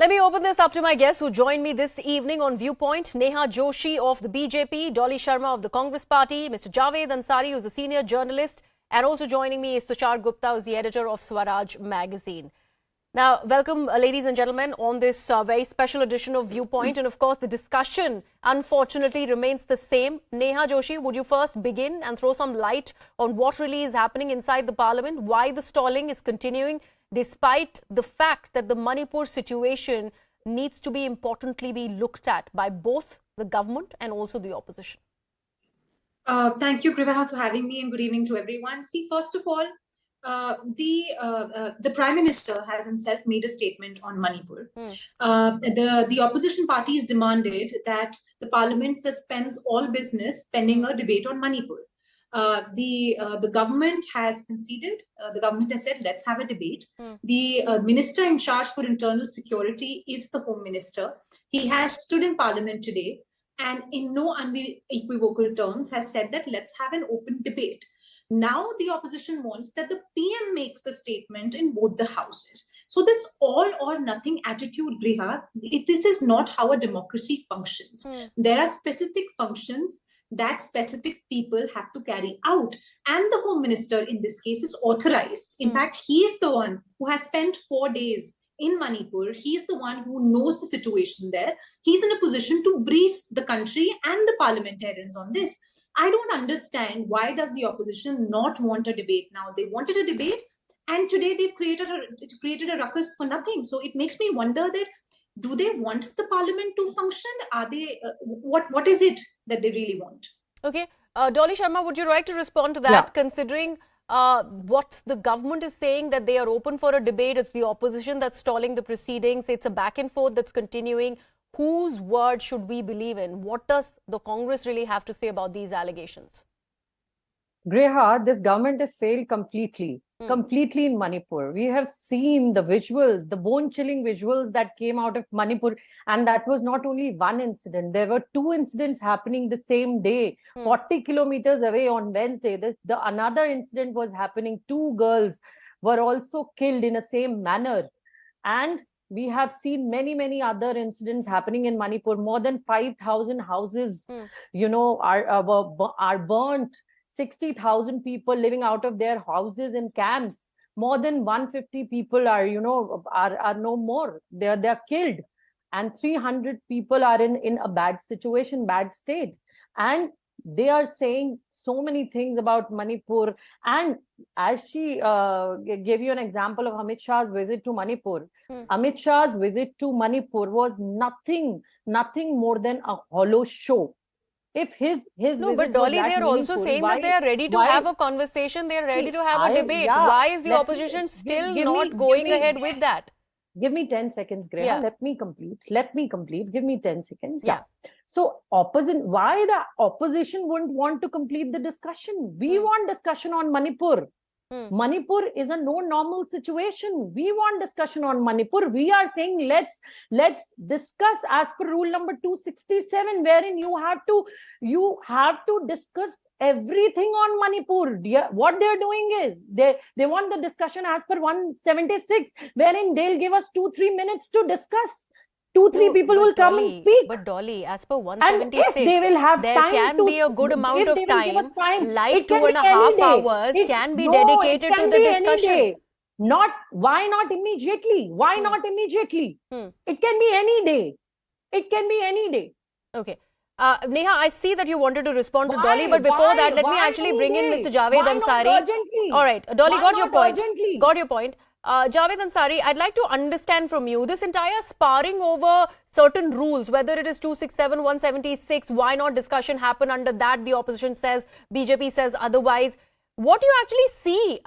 Let me open this up to my guests who joined me this evening on Viewpoint. Neha Joshi of the BJP, Dolly Sharma of the Congress Party, Mr. Javed Ansari, who's a senior journalist, and also joining me is Tushar Gupta, who's the editor of Swaraj magazine. Now, welcome, ladies and gentlemen, on this very special edition of Viewpoint. And of course, the discussion, unfortunately, remains the same. Neha Joshi, would you first begin and throw some light on what really is happening inside the parliament, why the stalling is continuing, despite the fact that the Manipur situation needs to be importantly looked at by both the government and also the opposition? Thank you, Kriva, for having me, and good evening to everyone. See, first of all, the Prime Minister has himself made a statement on Manipur. The opposition parties demanded that the Parliament suspends all business pending a debate on Manipur. The government has conceded. The government has said, let's have a debate. The minister in charge for internal security is the Home Minister. He has stood in Parliament today and in no unequivocal terms has said that let's have an open debate. Now the opposition wants that the PM makes a statement in both the houses. So this all or nothing attitude, Griha, this is not how a democracy functions. There are specific functions that specific people have to carry out. And the Home Minister in this case is authorized. In fact, he is the one who has spent 4 days in Manipur. He is the one who knows the situation there. He's in a position to brief the country and the parliamentarians on this. I don't understand why does the opposition not want a debate now. They wanted a debate and today they've created a ruckus for nothing. So it makes me wonder that do they want the parliament to function? Are they what is it that they really want? Okay, Dolly Sharma, would you like to respond to that, considering what the government is saying, that they are open for a debate? It's the opposition that's stalling the proceedings. It's a back and forth that's continuing. Whose word should we believe in? What does the Congress really have to say about these allegations? Greha, this government has failed completely in Manipur. We have seen the visuals, the bone-chilling visuals that came out of Manipur, and that was not only one incident. There were 2 incidents happening the same day, 40 kilometers away on Wednesday. Another incident was happening. 2 girls were also killed in the same manner. And we have seen many other incidents happening in Manipur. More than 5,000 houses, are burnt. 60,000 people living out of their houses in camps. More than 150 people are no more. They're killed, and 300 people are in a bad situation, bad state. And they are saying so many things about Manipur. And as she gave you an example of Amit Shah's visit to Manipur, Amit Shah's visit to Manipur was nothing more than a hollow show. If his no, but Dolly, they are also saying that they are ready to have a conversation. They are ready to have a debate. Why is the opposition still not going ahead with that? Give me 10 seconds, Greha. Let me complete. Give me 10 seconds. So why the opposition wouldn't want to complete the discussion? We want discussion on Manipur. Manipur is a no normal situation. We want discussion on Manipur. We are saying let's discuss as per rule number 267, wherein you have to discuss everything on Manipur. What they're doing is they want the discussion as per 176, wherein they'll give us 2-3 minutes to discuss. 2-3 people will come and speak. But Dolly, as per 176, and if they will have there time can be a good amount of time. Like 2.5 hours can be dedicated to the discussion. Why not immediately? Why not immediately? It can be any day. It can be any day. Okay. Neha, I see that you wanted to respond to Dolly, but before that, let me actually bring in Mr. Javed Ansari. All right, Dolly, got your point. Got your point. Javed Ansari, I'd like to understand from you this entire sparring over certain rules, whether it is 267, 176, why not discussion happen under that? The opposition says, BJP says otherwise. What do you actually see,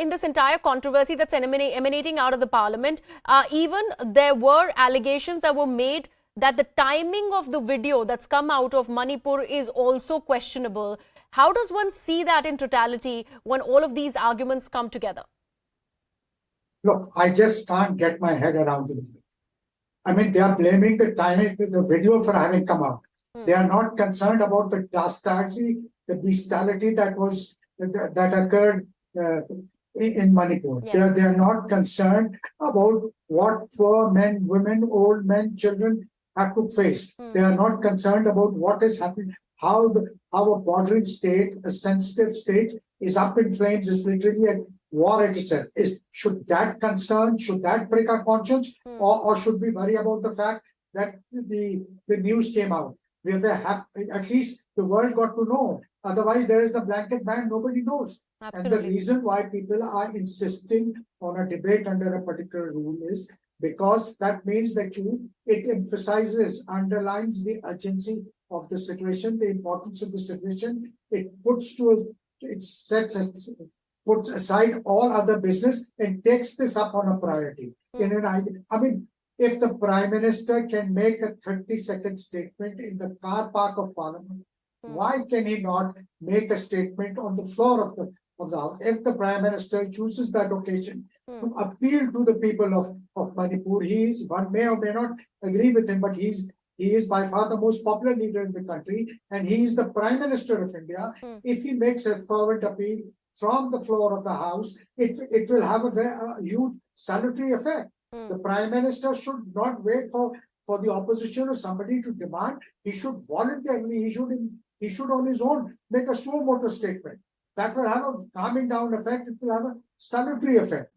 in this entire controversy that's emanating out of the parliament? Even there were allegations that were made that the timing of the video that's come out of Manipur is also questionable. How does one see that in totality when all of these arguments come together? Look, I just can't get my head around it. I mean, they are blaming the timing, the video for having come out. They are not concerned about the bestiality that occurred in Manipur. Yes. They are not concerned about what poor men, women, old men, children have to face. They are not concerned about what is happening, how a bordering state, a sensitive state, is up in flames, is literally at war at itself. Should that prick our conscience, or should we worry about the fact that the news came out? We were happy, at least the world got to know. Otherwise, there is a blanket ban, nobody knows. Absolutely. And the reason why people are insisting on a debate under a particular rule is because that means that it emphasizes, underlines the urgency of the situation, the importance of the situation. It puts aside all other business and takes this up on a priority. If the Prime Minister can make a 30-second statement in the car park of Parliament, why can he not make a statement on the floor of the House? If the Prime Minister chooses that occasion to appeal to the people of Manipur, one may or may not agree with him, but he is by far the most popular leader in the country, and he is the Prime Minister of India. If he makes a fervent appeal from the floor of the House, it will have a huge salutary effect. The Prime Minister should not wait for the opposition or somebody to demand. He should voluntarily, he should on his own make a suo motu statement. That will have a calming down effect. It will have a salutary effect.